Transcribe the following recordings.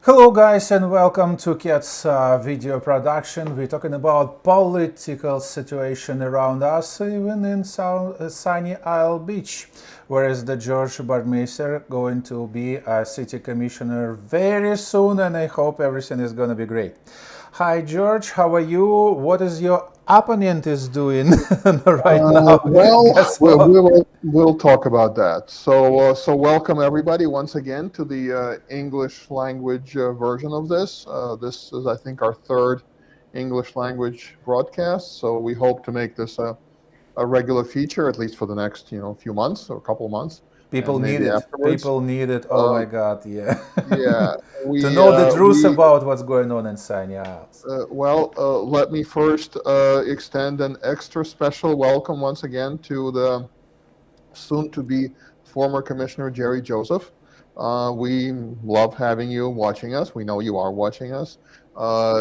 Hello guys and welcome to Cat's video production. We're talking about political situation around us, even in sunny Isle Beach, where is the George Bardmesser going to be a city commissioner very soon, and I hope everything is going to be great. Hi George, how are you? What is your opponent is doing right now? Guess what? We'll talk about that. So welcome everybody once again to the English language version of this. This is, I think, our third English language broadcast. So we hope to make this a regular feature, at least for the next few months or a couple of months. People and need maybe it. afterwards. People need it. Oh my God, yeah. Yeah, To know the truth about what's going on in Sunny Isles. Let me first extend an extra special welcome once again to the soon-to-be former Commissioner Jerry Joseph. We love having you watching us. We know you are watching us.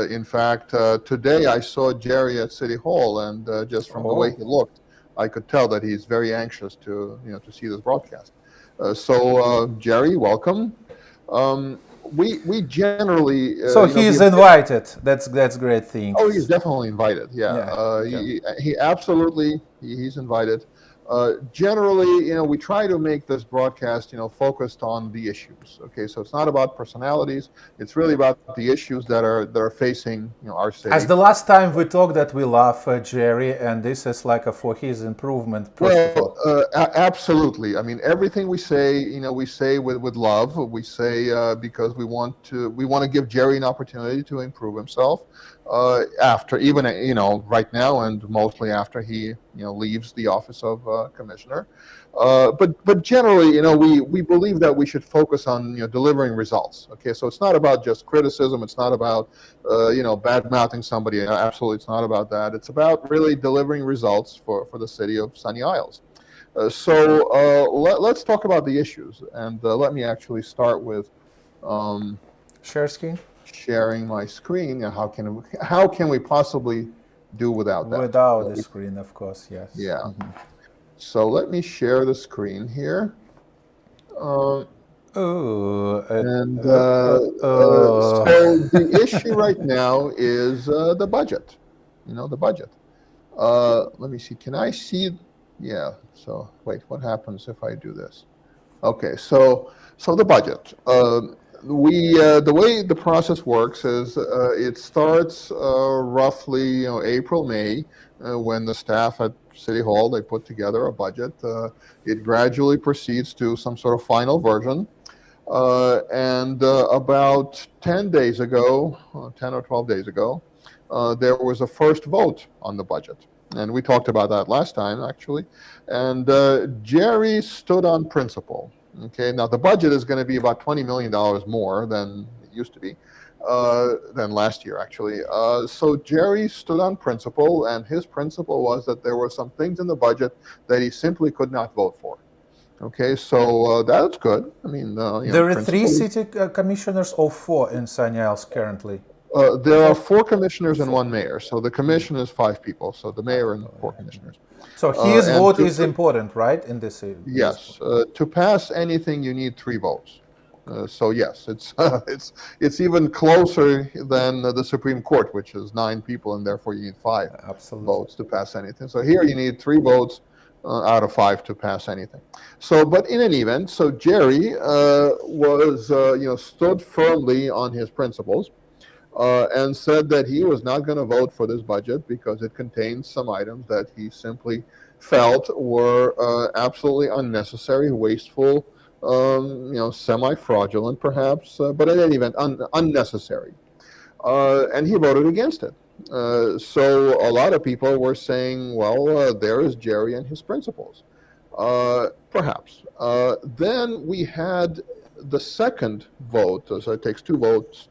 In fact, today I saw Jerry at City Hall, and just from the way he looked, I could tell that he's very anxious to see this broadcast. Jerry, welcome. We generally so he's invited. That's great thing. Oh, he's definitely invited. Yeah, he absolutely he's invited. Generally, we try to make this broadcast, focused on the issues. Okay, so it's not about personalities. It's really about the issues that are facing, our city. As the last time we talked, that we love Jerry, and this is like for his improvement. Absolutely. I mean, everything we say, we say with love. We say because we want to give Jerry an opportunity to improve himself. After even right now, and mostly after he leaves the office of commissioner, but generally we believe that we should focus on delivering results. Okay, so it's not about just criticism. It's not about bad mouthing somebody. Absolutely, it's not about that. It's about really delivering results for the city of Sunny Isles. Let's talk about the issues, and let me actually start with share screen. Sharing my screen. How can we possibly do without that? Without the screen, of course, yes. Yeah. Mm-hmm. So let me share the screen here. So the issue right now is the budget. The budget. Let me see. Can I see? Yeah. So wait, what happens if I do this? Okay. So the budget. The way the process works is it starts roughly April, May, when the staff at City Hall, they put together a budget. It gradually proceeds to some sort of final version. And about 10 days ago, 10 or 12 days ago, there was a first vote on the budget. And we talked about that last time, actually. And Jerry stood on principle. Okay, now the budget is going to be about $20 million more than it used to be, than last year, actually. So Jerry stood on principle, and his principle was that there were some things in the budget that he simply could not vote for. Okay, so that's good. I mean, there are 3 city commissioners or 4 in Sunny Isles currently. There are 4 commissioners and 1 mayor. So the commission is 5 people. So the mayor and 4 commissioners. So his vote is important, right? In this. Yes. To pass anything, you need 3 votes. So yes, it's even closer than the Supreme Court, which is 9 people, and therefore you need 5 votes to pass anything. So here you need 3 votes out of 5 to pass anything. So, but in any event, so Jerry stood firmly on his principles. And said that he was not going to vote for this budget because it contains some items that he simply felt were absolutely unnecessary, wasteful, semi-fraudulent perhaps, but in any event, unnecessary. And he voted against it. So a lot of people were saying, well, there is Jerry and his principles. Perhaps. Then we had the second vote, so it takes 2 votes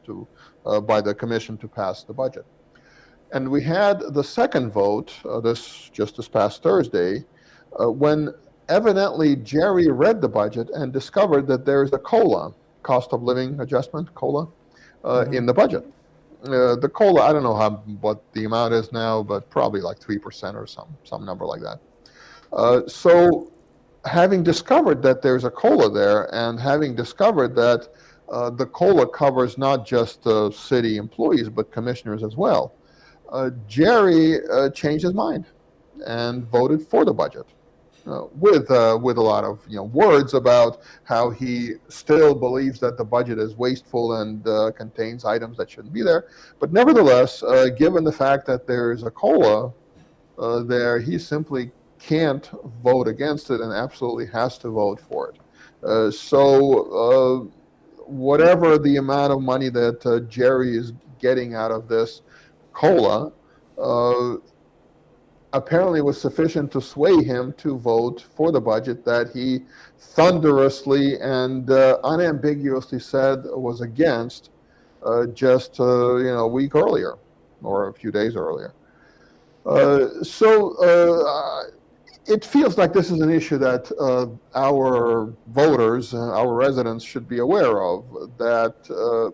by the commission to pass the budget. And we had the second vote this past Thursday, when evidently Jerry read the budget and discovered that there is a COLA, cost of living adjustment, COLA, in the budget. The COLA, I don't know what the amount is now, but probably like 3% or some number like that. So having discovered that there's a COLA there, and having discovered that the COLA covers not just city employees, but commissioners as well. Jerry changed his mind and voted for the budget. With a lot of words about how he still believes that the budget is wasteful and contains items that shouldn't be there. But nevertheless, given the fact that there's a COLA there, he simply can't vote against it and absolutely has to vote for it. So whatever the amount of money that Jerry is getting out of this COLA, apparently was sufficient to sway him to vote for the budget that he thunderously and unambiguously said was against just a week earlier or a few days earlier. So it feels like this is an issue that our voters, our residents should be aware of, that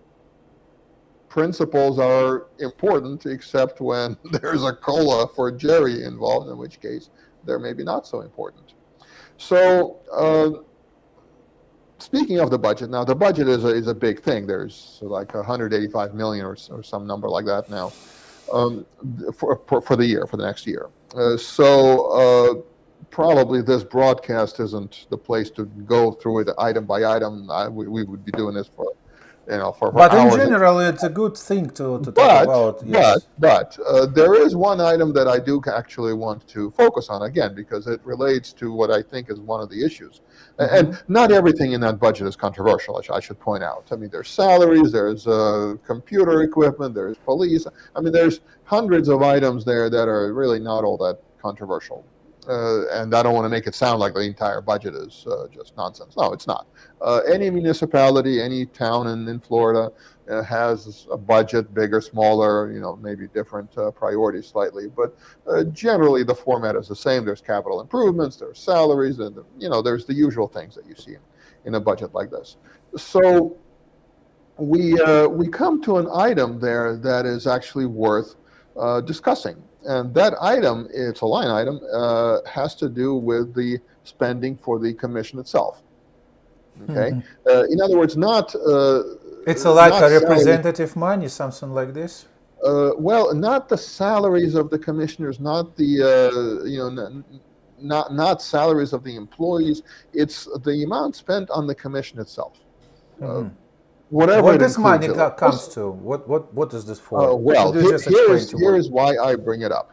principles are important except when there's a COLA for Jerry involved, in which case they're maybe not so important. So speaking of the budget, now the budget is a big thing. There's like 185 million or some number like that now for the year, for the next year. So probably this broadcast isn't the place to go through it item by item. We would be doing this for But hours. in general, it's a good thing to talk about. Yes. But there is one item that I do actually want to focus on again, because it relates to what I think is one of the issues. Mm-hmm. And not everything in that budget is controversial, I should point out. I mean, there's salaries, there's computer equipment, there's police. I mean, there's hundreds of items there that are really not all that controversial. And I don't want to make it sound like the entire budget is just nonsense. No, it's not. Any municipality, any town in Florida has a budget, bigger, smaller, maybe different priorities slightly. But generally, the format is the same. There's capital improvements, there's salaries, and there's the usual things that you see in a budget like this. So we come to an item there that is actually worth discussing. And that item, it's a line item, has to do with the spending for the commission itself. Okay, in other words, not. It's like a representative money, something like this. Well, not the salaries of the commissioners, not the not salaries of the employees. It's the amount spent on the commission itself. Whatever what this money comes to, what is this for? Well, here's why I bring it up.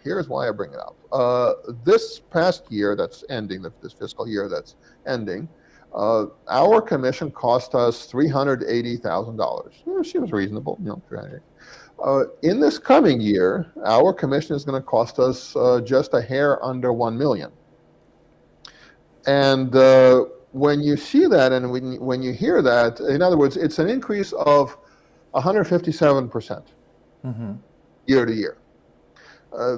This past year that's ending, this fiscal year that's ending, our commission cost us $380,000. Seems reasonable, $380,000. In this coming year, our commission is going to cost us just a hair under $1 million. And when you see that and when you hear that, in other words, it's an increase of 157% year to year.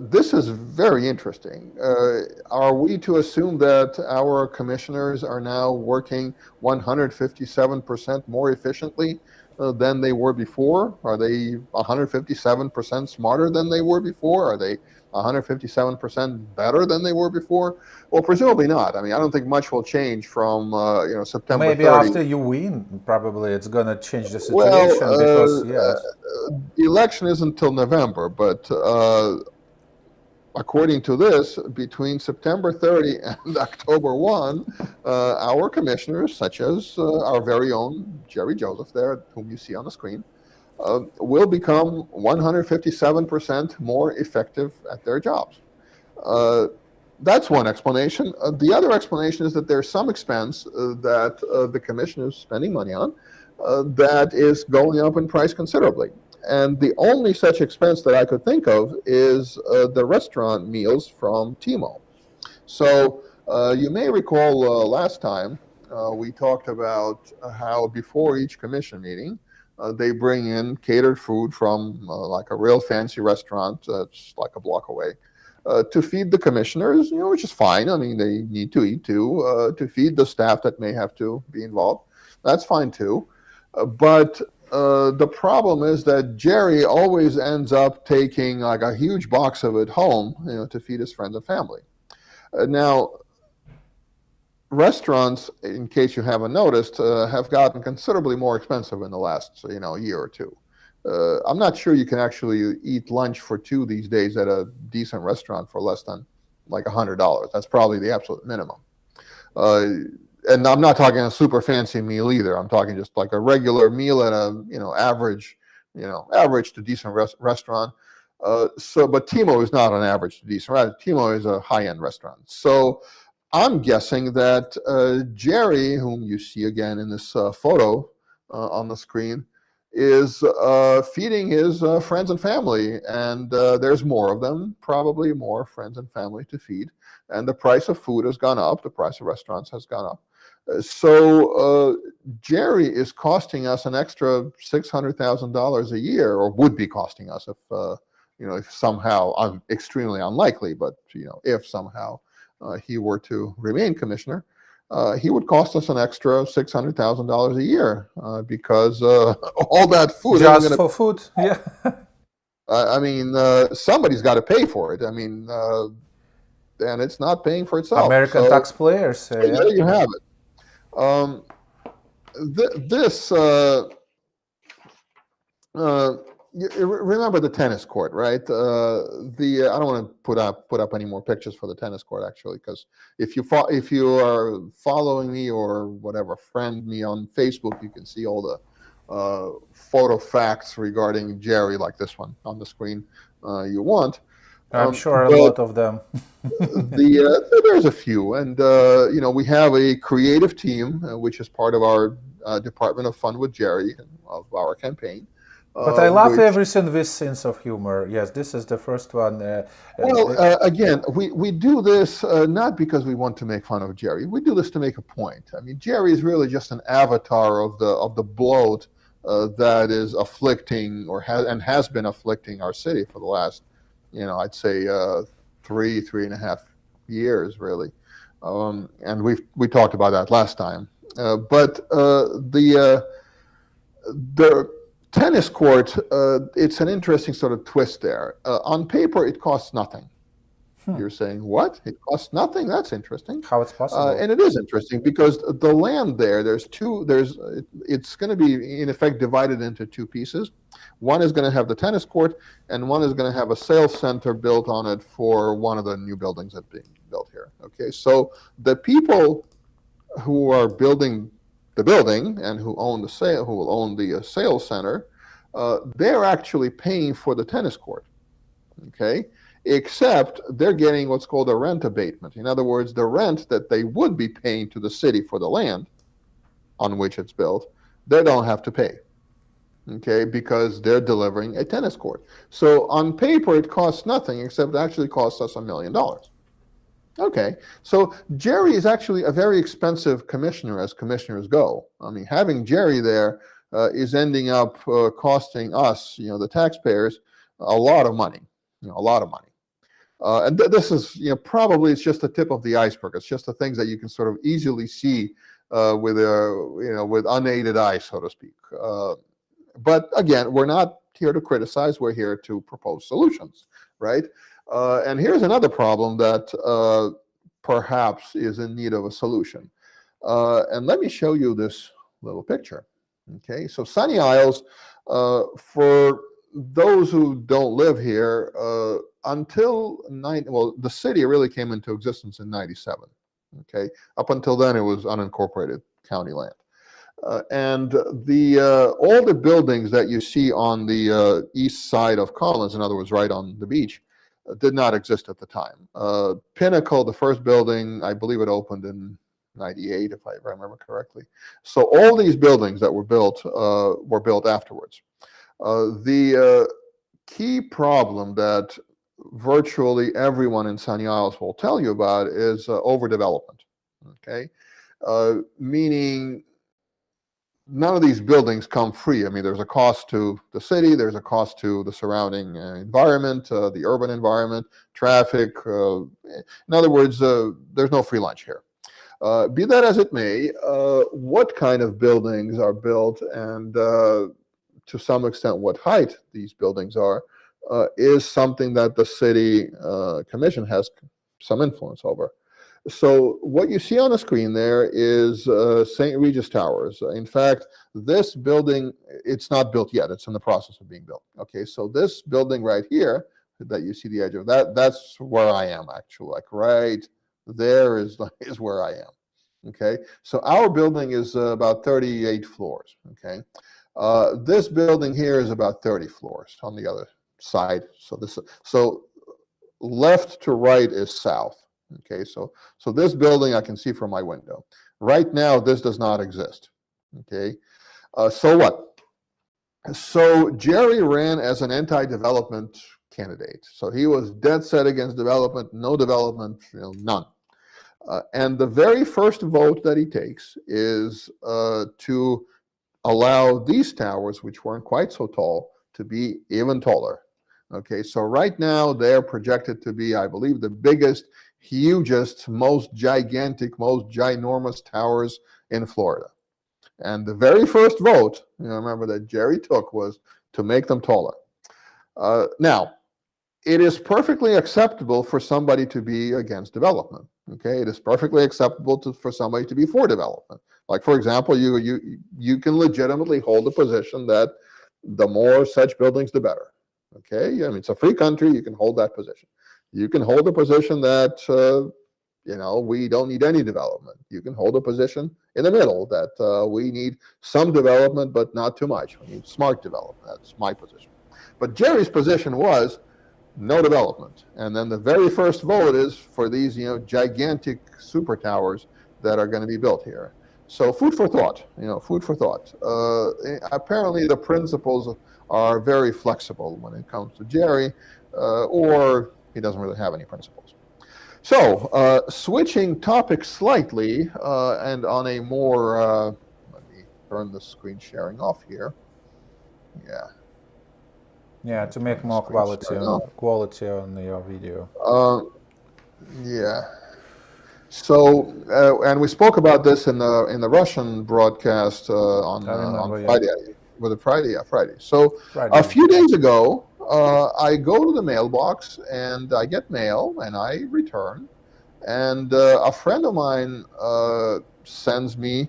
This is very interesting. Are we to assume that our commissioners are now working 157% more efficiently than they were before? Are they 157% smarter than they were before? Are they 157% better than they were before? Well, presumably not. I mean, I don't think much will change from September 30. Maybe after you win, probably it's going to change the situation. Because the election isn't until November, but according to this, between September 30 and October 1, our commissioners, such as our very own Jerry Joseph there, whom you see on the screen, will become 157% more effective at their jobs. That's one explanation. The other explanation is that there's some expense that the commission is spending money on that is going up in price considerably. And the only such expense that I could think of is the restaurant meals from Timo. So you may recall last time we talked about how before each commission meeting, they bring in catered food from like a real fancy restaurant that's like a block away to feed the commissioners, which is fine. I mean, they need to eat too, to feed the staff that may have to be involved. That's fine too. But the problem is that Jerry always ends up taking like a huge box of it home, to feed his friends and family. Now, restaurants, in case you haven't noticed, have gotten considerably more expensive in the last, year or two. I'm not sure you can actually eat lunch for two these days at a decent restaurant for less than like $100. That's probably the absolute minimum. And I'm not talking a super fancy meal either. I'm talking just like a regular meal at a average to decent restaurant. But Timo is not an average to decent restaurant. Timo is a high-end restaurant. So I'm guessing that Jerry, whom you see again in this photo on the screen, is feeding his friends and family, and there's more of them, probably more friends and family to feed, and the price of food has gone up, the price of restaurants has gone up. So Jerry is costing us an extra $600,000 a year, or would be costing us if somehow, I'm extremely unlikely, but if somehow he were to remain commissioner, he would cost us an extra $600,000 a year because all that food just for food, yeah. I mean, somebody's got to pay for it. I mean, and it's not paying for itself. American taxpayers. Yeah. There you have it. Remember the tennis court, right? I don't want to put up any more pictures for the tennis court, actually, because if you are following me or whatever, friend me on Facebook, you can see all the photo facts regarding Jerry, like this one on the screen you want. I'm sure a lot of them. There's a few, and we have a creative team, which is part of our Department of Fun with Jerry of our campaign. But I love everything with sense of humor. Yes, this is the first one. Again, we do this not because we want to make fun of Jerry. We do this to make a point. I mean, Jerry is really just an avatar of the bloat that is afflicting has been afflicting our city for the last, I'd say 3.5 years, really. And we talked about that last time. But the tennis court, it's an interesting sort of twist there. On paper, it costs nothing. You're saying, what? It costs nothing? That's interesting. How it's possible? And it is interesting because the land there, it's going to be, in effect, divided into two pieces. One is going to have the tennis court, and one is going to have a sales center built on it for one of the new buildings that are being built here. Okay, so the people who are building the building and who will own the sales center, they're actually paying for the tennis court. Okay, except they're getting what's called a rent abatement. In other words, the rent that they would be paying to the city for the land on which it's built, they don't have to pay. Okay, because they're delivering a tennis court. So on paper, it costs nothing, except it actually costs us $1 million. Okay, so Jerry is actually a very expensive commissioner as commissioners go. I mean, having Jerry there is ending up costing us, the taxpayers, a lot of money, and this is, probably it's just the tip of the iceberg. It's just the things that you can sort of easily see with unaided eye, so to speak. But again, we're not here to criticize. We're here to propose solutions, right? And here's another problem that perhaps is in need of a solution. And let me show you this little picture. Okay, so Sunny Isles, for those who don't live here, the city really came into existence in 97. Okay, up until then, it was unincorporated county land. And all the buildings that you see on the east side of Collins, in other words, right on the beach, did not exist at the time. Pinnacle, the first building, I believe it opened in 98, if I remember correctly. So all these buildings that were built afterwards. The key problem that virtually everyone in Sunny Isles will tell you about is overdevelopment. Okay, meaning none of these buildings come free. I mean, there's a cost to the city, there's a cost to the surrounding environment, the urban environment, traffic. In other words, there's no free lunch here. Be that as it may, what kind of buildings are built and to some extent what height these buildings are is something that the city commission has some influence over. So what you see on the screen there is St. Regis Towers. In fact, this building, it's not built yet. It's in the process of being built. Okay, so this building right here that you see the edge of, that's where I am actually. Like right there is where I am. Okay, so our building is about 38 floors. Okay, this building here is about 30 floors on the other side. So left to right is south. Okay, so this building I can see from my window. Right now, this does not exist. Okay, so what? So Jerry ran as an anti-development candidate. So he was dead set against development, no development, none. And the very first vote that he takes is to allow these towers, which weren't quite so tall, to be even taller. Okay, so right now they're projected to be, I believe, the biggest, hugest, most gigantic, most ginormous towers in Florida. And the very first vote, remember that Jerry took was to make them taller. Now, it is perfectly acceptable for somebody to be against development. Okay, it is perfectly acceptable for somebody to be for development. Like, for example, you can legitimately hold the position that the more such buildings, the better. Okay, I mean, it's a free country. You can hold that position. You can hold a position that we don't need any development. You can hold a position in the middle that we need some development, but not too much. We need smart development. That's my position. But Jerry's position was no development. And then the very first vote is for these, gigantic super towers that are going to be built here. So food for thought, food for thought. Apparently the principles are very flexible when it comes to Jerry, or he doesn't really have any principles. So switching topics slightly, and on a more, let me turn the screen sharing off here. Yeah, to make more quality on your video. Yeah. So, and we spoke about this in the Russian broadcast on Friday. Yeah. Was it Friday? Yeah, Friday. So Friday. A few days ago, I go to the mailbox and I get mail and I return, and a friend of mine sends me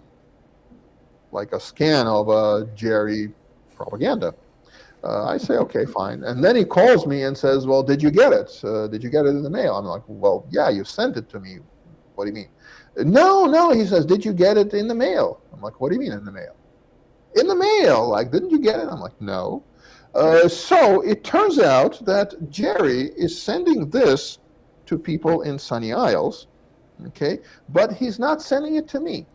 like a scan of Jerry propaganda. I say, okay, fine. And then he calls me and says, well, did you get it? Did you get it in the mail? I'm like, well, yeah, you sent it to me. What do you mean? No, he says, did you get it in the mail? I'm like, what do you mean in the mail? In the mail, like, didn't you get it? I'm like, no. So it turns out that Jerry is sending this to people in Sunny Isles, okay, but he's not sending it to me.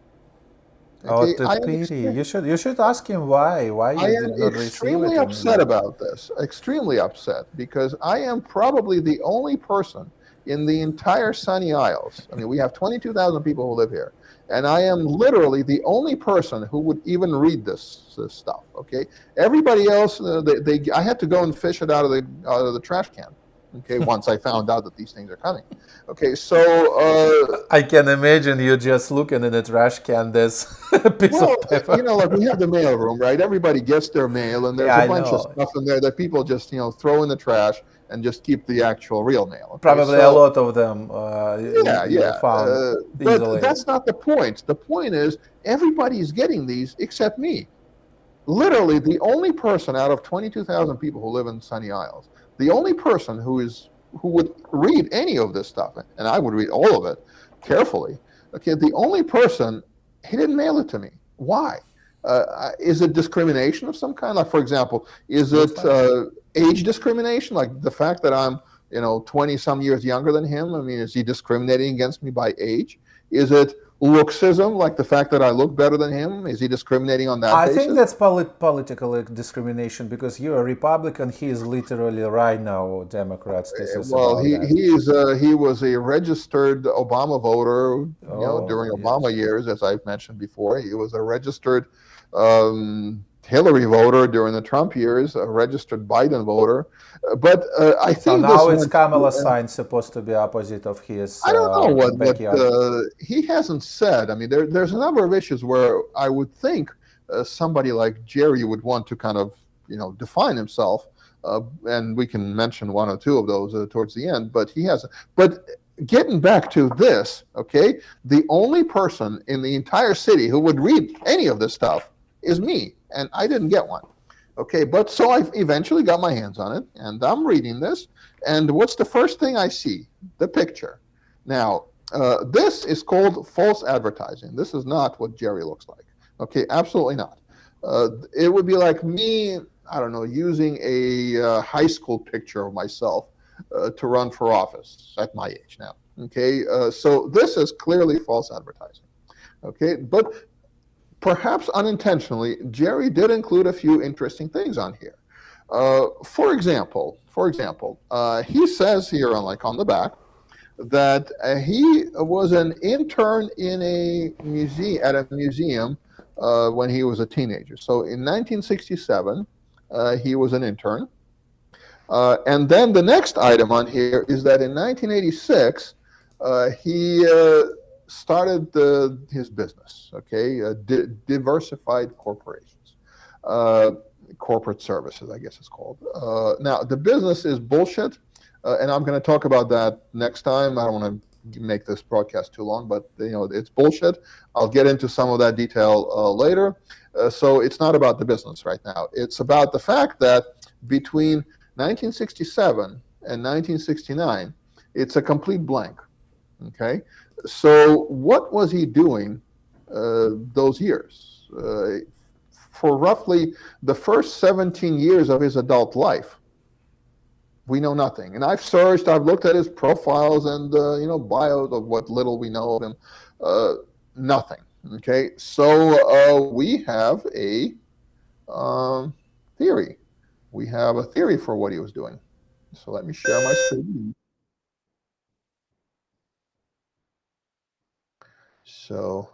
Okay, the pity. You should ask him why you did not receive it. I am extremely upset about this. Extremely upset, because I am probably the only person in the entire Sunny Isles. I mean, we have 22,000 people who live here, and I am literally the only person who would even read this stuff. Okay, everybody else, I had to go and fish it out of the trash can. Okay, once I found out that these things are coming. Okay, so I can imagine you just looking in the trash can, this piece of paper. Like we have the mail room, right? Everybody gets their mail, and there's a bunch of stuff in there that people just throw in the trash and just keep the actual real mail. Okay? Probably a lot of them. Found but that's not the point. The point is everybody's getting these except me. Literally, the only person out of 22,000 people who live in Sunny Isles, the only person who would read any of this stuff, and I would read all of it carefully. Okay, the only person, he didn't mail it to me. Why? Is it discrimination of some kind? Like, for example, is it age discrimination? Like the fact that I'm 20 some years younger than him? I mean, is he discriminating against me by age? Is it looksism, like the fact that I look better than him? Is he discriminating on that basis? I think that's political discrimination, because you're a Republican, he is literally right now Democrats. He was a registered Obama voter during Obama years, as I've mentioned before. He was a registered Hillary voter during the Trump years, a registered Biden voter. But I think so now it's Kamala's sign supposed to be opposite of his. I don't know what he hasn't said. I mean, there's a number of issues where I would think somebody like Jerry would want to kind of define himself, and we can mention one or two of those towards the end. But he hasn't. But getting back to this, okay, the only person in the entire city who would read any of this stuff is me, and I didn't get one. Okay, but so I eventually got my hands on it, and I'm reading this, and what's the first thing I see? The picture. Now, this is called false advertising. This is not what Jerry looks like. Okay, absolutely not. It would be like me, I don't know, using a high school picture of myself to run for office at my age now. Okay, so this is clearly false advertising. Okay, but perhaps unintentionally, Jerry did include a few interesting things on here. For example, he says here on the back that he was an intern in at a museum when he was a teenager. So in 1967, he was an intern. And then the next item on here is that in 1986, he started his business, okay, diversified corporations, corporate services, I guess it's called. Now, the business is bullshit, and I'm going to talk about that next time. I don't want to make this broadcast too long, but it's bullshit. I'll get into some of that detail later. So it's not about the business right now. It's about the fact that between 1967 and 1969, it's a complete blank. Okay, so what was he doing those years? For roughly the first 17 years of his adult life, we know nothing. And I've searched, I've looked at his profiles and bios of what little we know of him. Nothing. Okay, so we have a theory. We have a theory for what he was doing. So let me share my screen. So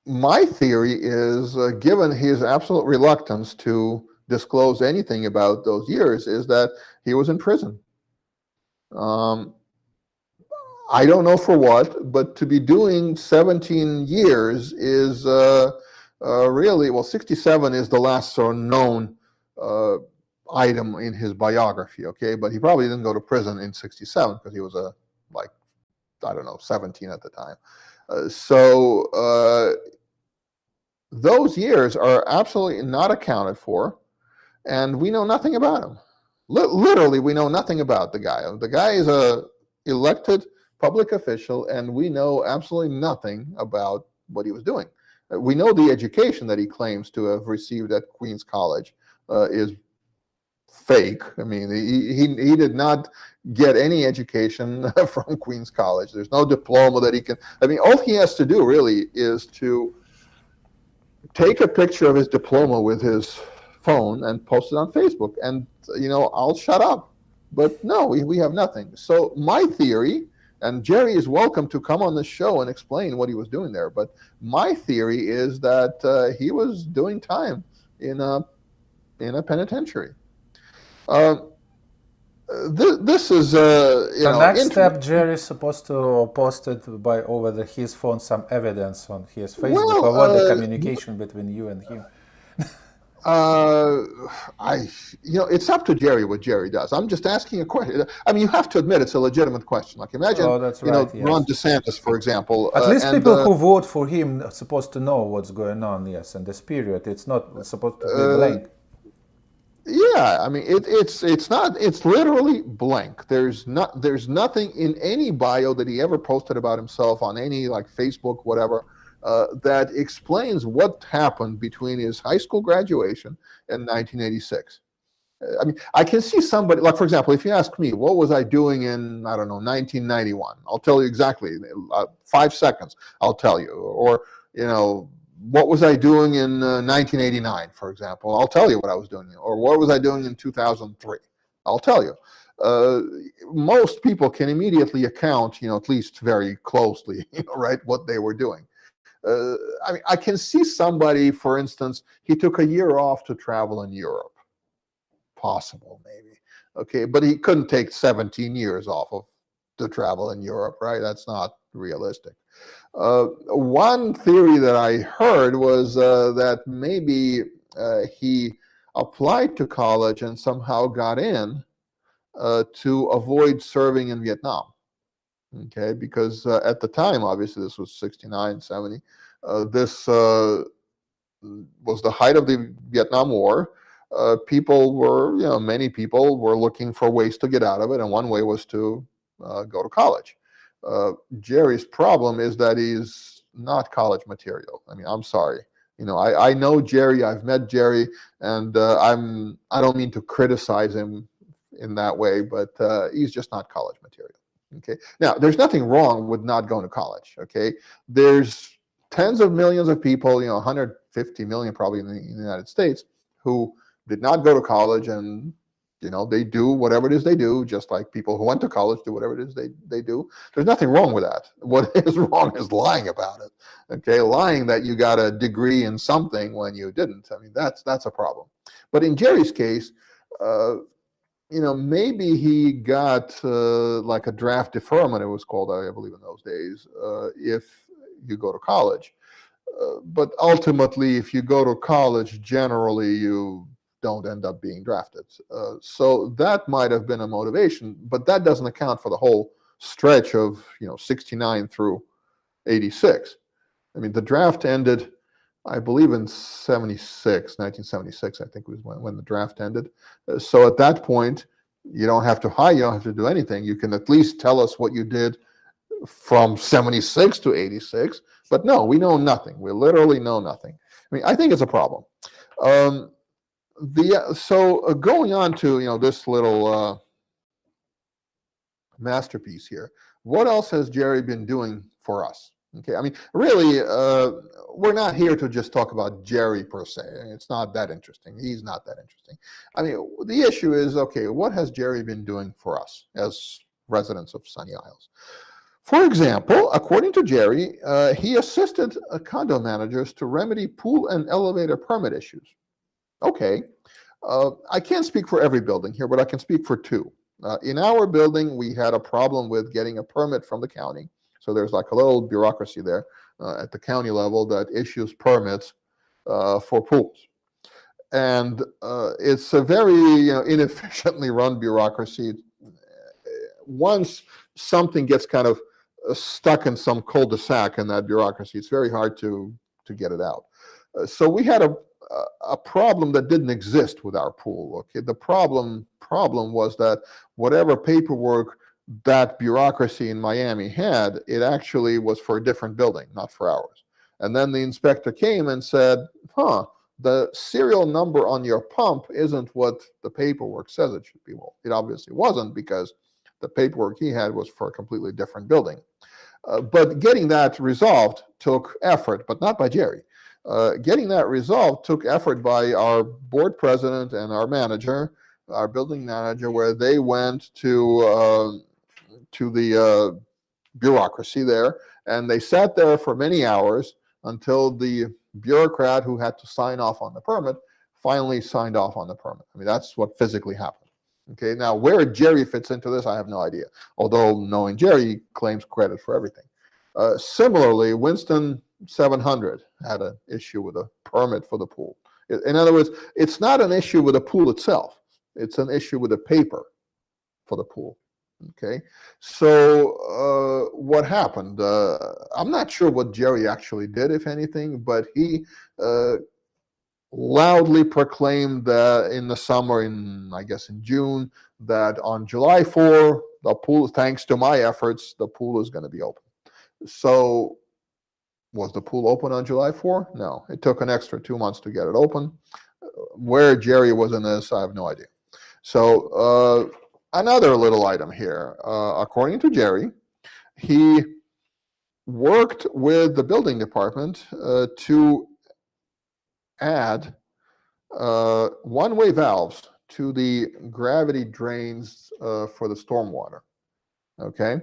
my theory is, given his absolute reluctance to disclose anything about those years, is that he was in prison. I don't know for what, but to be doing 17 years is really, well, 67 is the last sort of known item in his biography, okay? But he probably didn't go to prison in 67 because he was I don't know, 17 at the time. So those years are absolutely not accounted for, and we know nothing about him. Literally, we know nothing about the guy. The guy is a elected public official, and we know absolutely nothing about what he was doing. We know the education that he claims to have received at Queen's College is fake. I mean, he did not get any education from Queen's College. There's no diploma that he can. I mean, all he has to do really is to take a picture of his diploma with his phone and post it on Facebook, and I'll shut up. But no, we have nothing. So my theory, and Jerry is welcome to come on the show and explain what he was doing there, but my theory is that he was doing time in a penitentiary. This is the next step. Jerry is supposed to post it by over his phone some evidence on his Facebook of what the communication between you and him. It's up to Jerry what Jerry does. I'm just asking a question. I mean, you have to admit it's a legitimate question. Like, imagine, Ron DeSantis, for example. At least people who vote for him are supposed to know what's going on. Yes, in this period, it's not supposed to be blank. Yeah, I mean, it's not. It's literally blank. There's nothing in any bio that he ever posted about himself on any Facebook, whatever. That explains what happened between his high school graduation and 1986. I mean, I can see somebody, for example, if you ask me, what was I doing in, I don't know, 1991? I'll tell you exactly, 5 seconds, I'll tell you. Or, what was I doing in 1989, for example? I'll tell you what I was doing. Or what was I doing in 2003? I'll tell you. Most people can immediately account, at least very closely, right, what they were doing. I mean, I can see somebody, for instance, he took a year off to travel in Europe. Possible, maybe. Okay, but he couldn't take 17 years off to travel in Europe, right? That's not realistic. One theory that I heard was that maybe he applied to college and somehow got in, to avoid serving in Vietnam. Okay, because at the time, obviously, this was 69, 70. This was the height of the Vietnam War. People were, many people were looking for ways to get out of it, and one way was to go to college. Jerry's problem is that he's not college material. I mean, I'm sorry. I know Jerry. I've met Jerry, and I don't mean to criticize him in that way, but he's just not college material. Okay. Now, there's nothing wrong with not going to college. Okay. There's tens of millions of people, 150 million probably in the United States, who did not go to college, and they do whatever it is they do, just like people who went to college do whatever it is they do. There's nothing wrong with that. What is wrong is lying about it. Okay, lying that you got a degree in something when you didn't. I mean, that's a problem. But in Jerry's case, maybe he got like a draft deferment, it was called, I believe, in those days, if you go to college. But ultimately, if you go to college, generally you don't end up being drafted. So that might have been a motivation, but that doesn't account for the whole stretch of 69 through 86. I mean, the draft ended, I believe, in 1976, I think was when the draft ended. So at that point, you don't have to hide, you don't have to do anything. You can at least tell us what you did from 76 to 86. But no, we know nothing. We literally know nothing. I mean, I think it's a problem. So going on to this little masterpiece here, what else has Jerry been doing for us? Okay, I mean, really, we're not here to just talk about Jerry per se. It's not that interesting. He's not that interesting. I mean, the issue is, okay, what has Jerry been doing for us as residents of Sunny Isles? For example, according to Jerry, he assisted condo managers to remedy pool and elevator permit issues. Okay, I can't speak for every building here, but I can speak for two. In our building, we had a problem with getting a permit from the county. So there's like a little bureaucracy there at the county level that issues permits for pools. And it's a very inefficiently run bureaucracy. Once something gets kind of stuck in some cul-de-sac in that bureaucracy, it's very hard to get it out. So we had a problem that didn't exist with our pool. Okay, the problem was that whatever paperwork that bureaucracy in Miami had, it actually was for a different building, not for ours. And then the inspector came and said, the serial number on your pump isn't what the paperwork says it should be. Well, it obviously wasn't, because the paperwork he had was for a completely different building. But getting that resolved took effort, but not by Jerry. Getting that resolved took effort by our board president and our manager, our building manager, where they went to the bureaucracy there, and they sat there for many hours until the bureaucrat who had to sign off on the permit finally signed off on the permit. I mean, that's what physically happened. Okay, now where Jerry fits into this, I have no idea. Although knowing Jerry, he claims credit for everything. Similarly, Winston 700 had an issue with a permit for the pool. In other words, it's not an issue with the pool itself. It's an issue with the paper for the pool. Okay, so what happened? I'm not sure what Jerry actually did, if anything, but he loudly proclaimed that in the summer, I guess in June, that on July 4, the pool, thanks to my efforts, the pool is going to be open. So was the pool open on July 4? No, it took an extra 2 months to get it open. Where Jerry was in this, I have no idea. So another little item here. According to Jerry, he worked with the building department to add one-way valves to the gravity drains for the stormwater. Okay.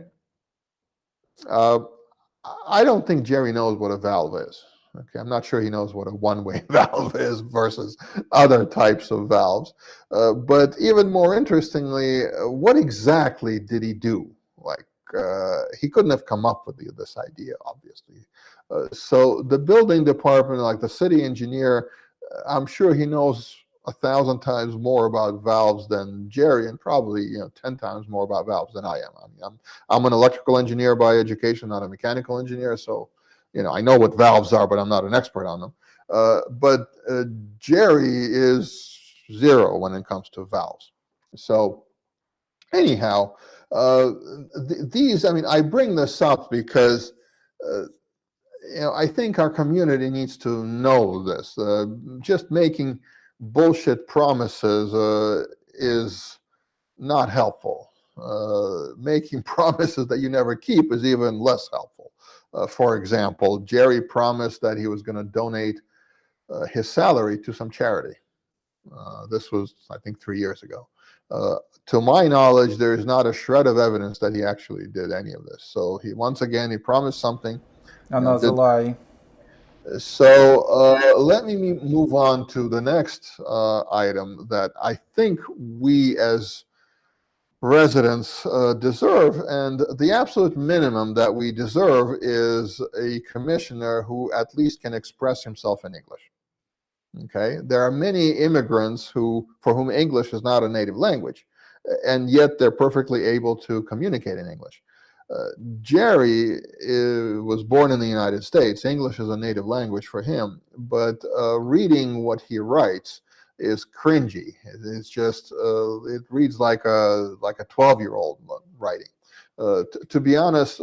I don't think Jerry knows what a valve is. Okay, I'm not sure he knows what a one-way valve is versus other types of valves. But even more interestingly, what exactly did he do? Like, he couldn't have come up with this idea, obviously. So the building department, like the city engineer, I'm sure he knows 1,000 times more about valves than Jerry, and probably 10 times more about valves than I am. I mean, I'm an electrical engineer by education, not a mechanical engineer, so I know what valves are, but I'm not an expert on them. But Jerry is zero when it comes to valves. So anyhow, I bring this up because I think our community needs to know this. Just making bullshit promises is not helpful. Making promises that you never keep is even less helpful. For example, Jerry promised that he was going to donate his salary to some charity. This was, I think, 3 years ago. To my knowledge, there is not a shred of evidence that he actually did any of this. So he promised something. Another lie. So let me move on to the next item that I think we as residents deserve, and the absolute minimum that we deserve is a commissioner who at least can express himself in English. Okay, there are many immigrants for whom English is not a native language, and yet they're perfectly able to communicate in English. Jerry was born in the United States. English is a native language for him, but reading what he writes is cringy. It's just it reads like a 12-year-old writing. To be honest,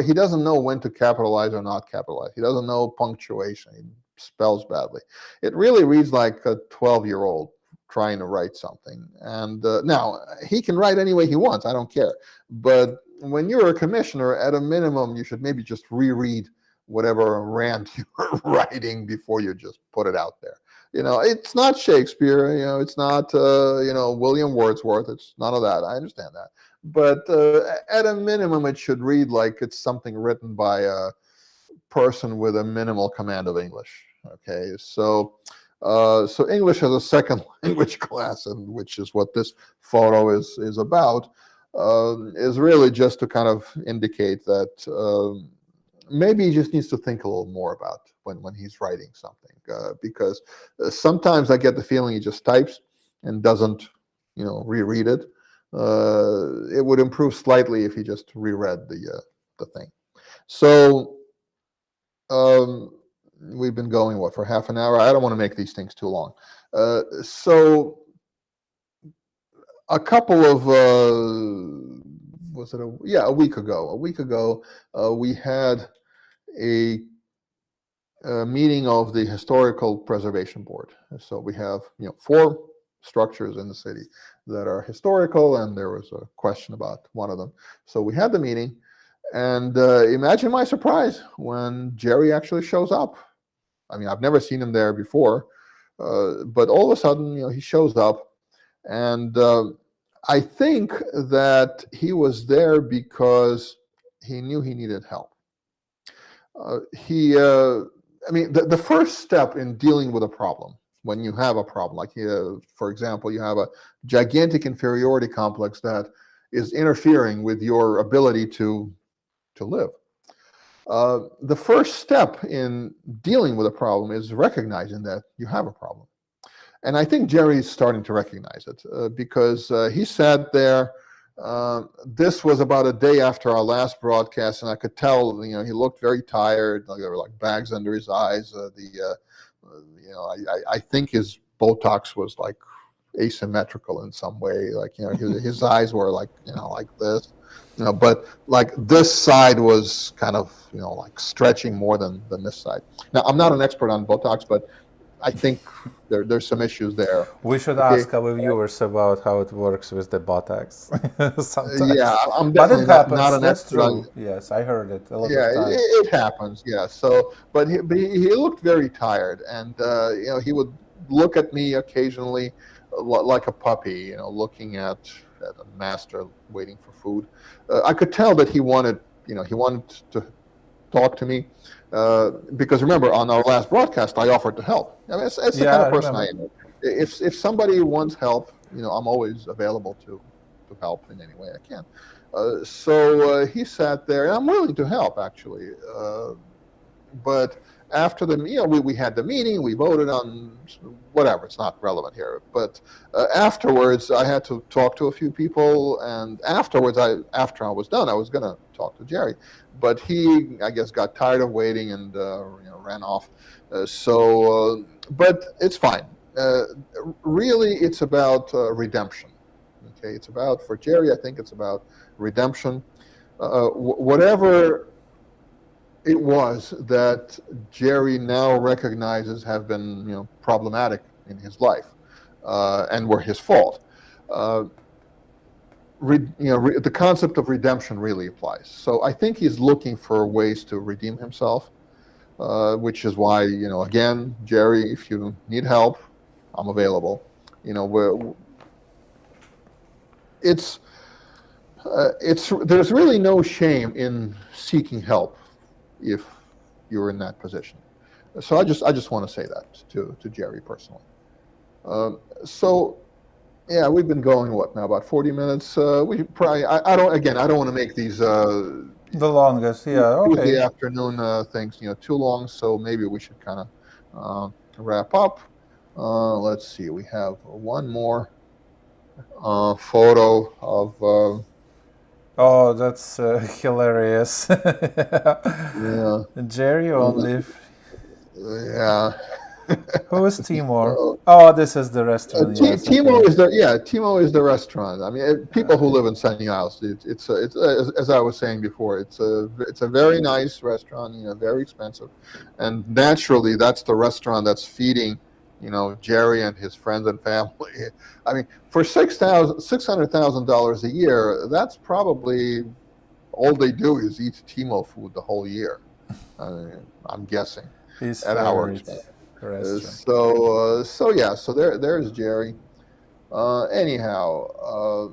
he doesn't know when to capitalize or not capitalize. He doesn't know punctuation. He spells badly. It really reads like a 12-year-old trying to write something. And now he can write any way he wants. I don't care. But when you're a commissioner, at a minimum, you should maybe just reread whatever rant you were writing before you just put it out there. It's not Shakespeare. It's not William Wordsworth. It's none of that. I understand that. But at a minimum, it should read like it's something written by a person with a minimal command of English. Okay, so English as a second language class, and which is what this photo is about, is really just to kind of indicate that maybe he just needs to think a little more about when he's writing something, because sometimes I get the feeling he just types and doesn't reread it. It would improve slightly if he just reread the thing. So we've been going for half an hour. I don't want to make these things too long. So a couple of a week ago we had a meeting of the Historical Preservation Board. So we have 4 structures in the city that are historical, and there was a question about one of them. So we had the meeting, and imagine my surprise when Jerry actually shows up. I mean, I've never seen him there before, but all of a sudden, he shows up, and I think that he was there because he knew he needed help. The first step in dealing with a problem, when you have a problem, like for example, you have a gigantic inferiority complex that is interfering with your ability to live. The first step in dealing with a problem is recognizing that you have a problem. And I think Jerry's starting to recognize it because he sat there. This was about a day after our last broadcast, and I could tell, he looked very tired. There were like bags under his eyes. I think his Botox was like asymmetrical in some way. Like, his eyes were like this. But like this side was kind of, like stretching more than this side. Now, I'm not an expert on Botox, but I think there's some issues there. We should ask our viewers about how it works with the Botox. Sometimes. Yeah, I'm but definitely it happens. not an That's expert true. on. Yes, I heard it a lot Yeah, of times. it happens. Yeah. So, but he looked very tired, and he would look at me occasionally like a puppy, looking at a master waiting for food. I could tell that he wanted to talk to me because remember, on our last broadcast, I offered to help. I mean, it's the kind of person I am. If somebody wants help, I'm always available to help in any way I can. So he sat there, and I'm willing to help actually, but after the, we had the meeting, we voted on whatever, it's not relevant here, but afterwards I had to talk to a few people, and afterwards, after I was done, I was going to talk to Jerry, but he, I guess, got tired of waiting and ran off. But it's fine. Really, it's about redemption. Okay, it's about, for Jerry, I think it's about redemption. Whatever it was that Jerry now recognizes have been, problematic in his life, and were his fault. The concept of redemption really applies. So I think he's looking for ways to redeem himself, which is why, again, Jerry, if you need help, I'm available. There's really no shame in seeking help if you're in that position. So I just want to say that to Jerry personally. Yeah, we've been going now, about 40 minutes. We probably I don't want to make these The longest, yeah, okay. Tuesday afternoon things too long. So maybe we should kind of wrap up. Let's see. We have one more photo of. Oh, that's hilarious. Yeah. Jerry only. Yeah. Who is Timor? Oh, this is the restaurant. Yes, Timo okay. Timo is the restaurant. I mean, people who live in Sunny Isles, it's as I was saying before, it's a very nice restaurant, very expensive, and naturally that's the restaurant that's feeding, Jerry and his friends and family. I mean, for $600,000 a year, that's probably all they do is eat Timo food the whole year. I'm guessing His at our favorite expense. restaurant. So there's Jerry. Anyhow,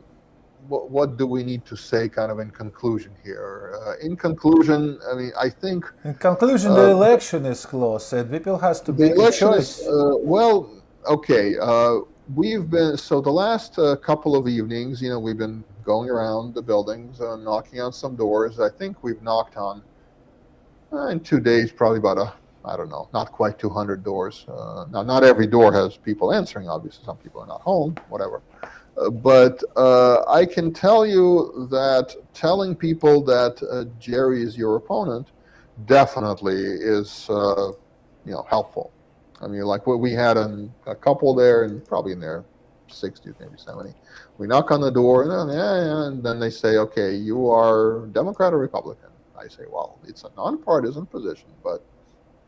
what do we need to say kind of in conclusion here? In conclusion, I mean, I think... In conclusion, the election is close and people has to make a choice. We've been, so the last couple of evenings, we've been going around the buildings, knocking on some doors. I think we've knocked on, in 2 days, probably about not quite 200 doors. Now, not every door has people answering, obviously. Some people are not home, whatever. But I can tell you that telling people that Jerry is your opponent definitely is, helpful. I mean, like what we had a couple there, and probably in their 60s, maybe 70. We knock on the door, and then they say, okay, you are Democrat or Republican? I say, well, it's a nonpartisan position, but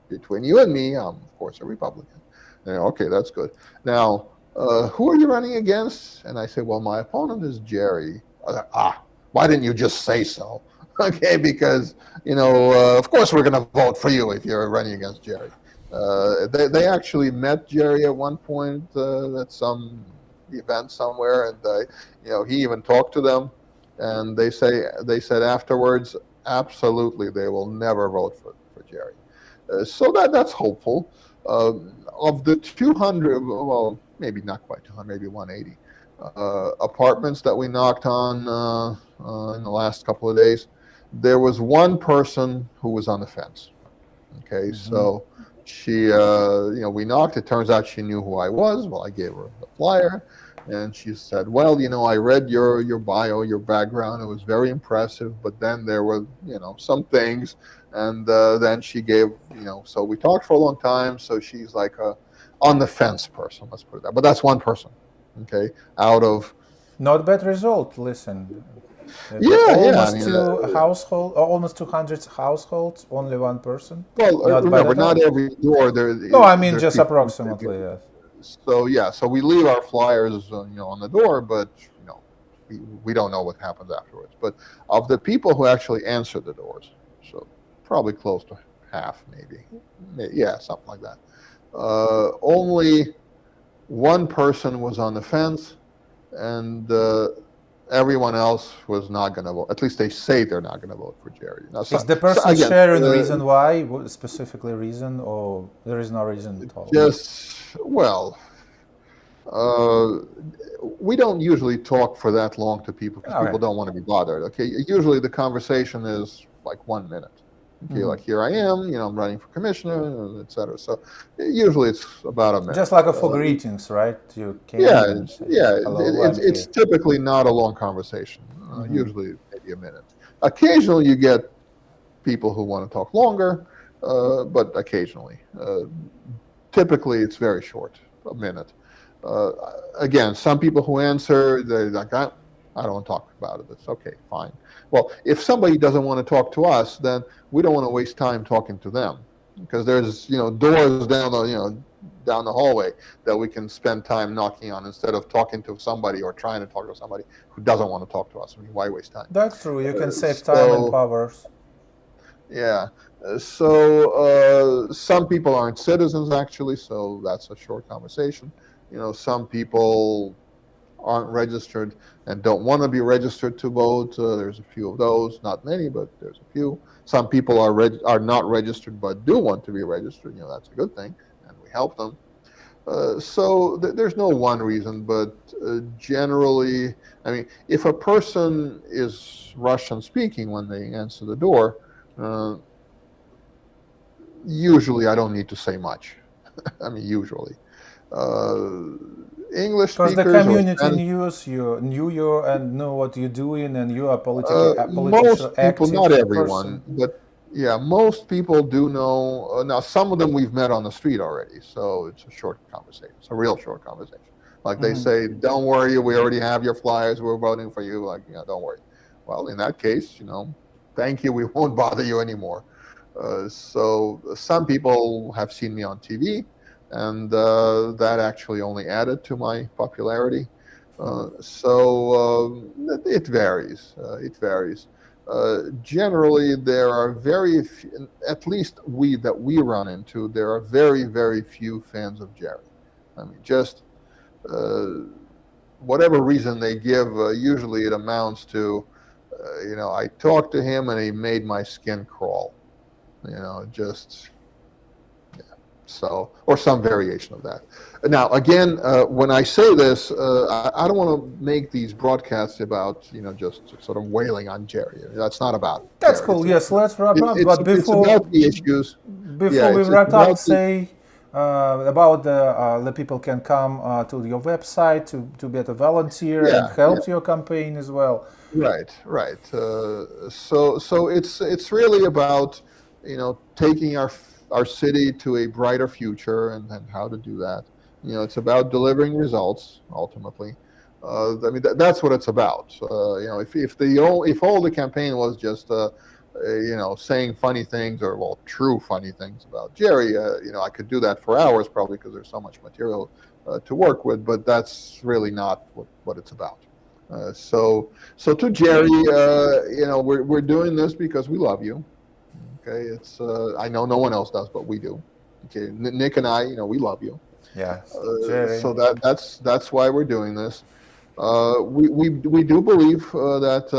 between you and me, I'm, of course, a Republican. Okay, that's good. Now, who are you running against? And I say, well, my opponent is Jerry. Why didn't you just say so? Okay, because, of course we're going to vote for you if you're running against Jerry. They actually met Jerry at one point at some event somewhere, and he even talked to them, and they said afterwards, absolutely, they will never vote for Jerry. So that's hopeful. Of the 200, well, maybe not quite 200, maybe 180 apartments that we knocked on in the last couple of days, there was one person who was on the fence. Okay, so she, we knocked. It turns out she knew who I was. Well, I gave her the flyer, and she said, well, I read your bio, your background. It was very impressive, but then there were, some things. And then she gave, so we talked for a long time. So she's like a on the fence person, let's put it that. But that's one person, okay, out of... Not bad result, listen. Almost 200 households, only one person. Well, remember, not every door there... No, I mean just approximately, yes. So we leave our flyers, on the door, but, we don't know what happens afterwards. But of the people who actually answer the doors, so probably close to half, maybe, something like that. Only one person was on the fence, and everyone else was not going to vote. At least they say they're not going to vote for Jerry. Now, is the person sharing the reason why? Specifically reason, or there is no reason at all? We don't usually talk for that long to people because people don't want to be bothered. Okay, usually the conversation is like 1 minute. Okay, like here I am, I'm running for commissioner, etc. So usually it's about a minute. Just like for greetings, right? You came Yeah, and say, hello, it's typically not a long conversation. Usually maybe a minute. Occasionally you get people who want to talk longer, but occasionally. Typically it's very short, a minute. Again, some people who answer, they're like, I don't want to talk about it. It's okay, fine. Well, if somebody doesn't want to talk to us, then we don't want to waste time talking to them, because there's doors down the hallway that we can spend time knocking on instead of talking to somebody or trying to talk to somebody who doesn't want to talk to us. I mean, why waste time? That's true. You can save time and powers. Yeah. So some people aren't citizens actually, so that's a short conversation. Some people aren't registered and don't want to be registered to vote. There's a few of those, not many, but there's a few. Some people are not registered but do want to be registered. That's a good thing, and we help them. So there's no one reason, but generally, I mean, if a person is Russian speaking when they answer the door, usually I don't need to say much. I mean, usually. English speakers, because the community knew you and know what you're doing, and you are politically most people, active not everyone, person. but yeah, most people do know. Now, some of them we've met on the street already, so it's a short conversation. It's a real short conversation. Like they say, "Don't worry, we already have your flyers. We're voting for you." Like, don't worry. Well, in that case, thank you. We won't bother you anymore. So some people have seen me on TV. And that actually only added to my popularity. So it varies. It varies. Generally, there are very few, at least that we run into, there are very, very few fans of Jerry. I mean, just whatever reason they give, usually it amounts to, I talked to him and he made my skin crawl. Just... So, or some variation of that. Now, again, when I say this, I don't want to make these broadcasts about, just sort of wailing on Jerry. That's not about it. That's cool. Yes, let's wrap up. But it's about the issues. Before we wrap up, say about the people can come to your website to be a volunteer and help your campaign as well. Right. So it's really about taking our city to a brighter future and how to do that. It's about delivering results ultimately. I mean, that's what it's about. If all the campaign was just saying funny things or true funny things about Jerry, I could do that for hours probably, because there's so much material to work with. But that's really not what it's about. So to Jerry, we're doing this because we love you. Okay, it's I know no one else does, but we do. Okay, Nick and I, we love you. Yeah. So that's why we're doing this. We do believe that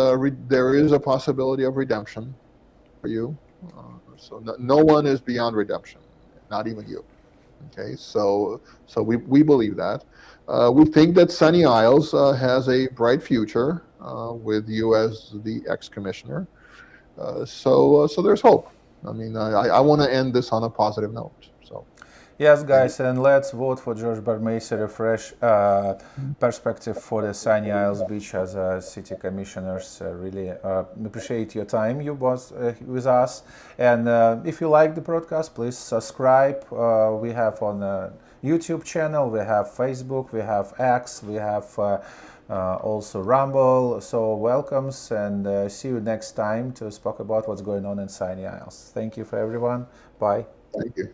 there is a possibility of redemption for you. So no one is beyond redemption, not even you. Okay, so we believe that. We think that Sunny Isles has a bright future with you as the ex-commissioner. So there's hope. I mean, I want to end this on a positive note. So. Yes, guys, and let's vote for George Bardmesser, a fresh perspective for the Sunny Isles Beach as a city commissioners. Really appreciate your time you was with us. And if you like the broadcast, please subscribe. We have on YouTube channel, we have Facebook, we have X, we have also Rumble. So welcomes, and see you next time to speak about what's going on in Sunny Isles. Thank you for everyone. Bye. Thank you.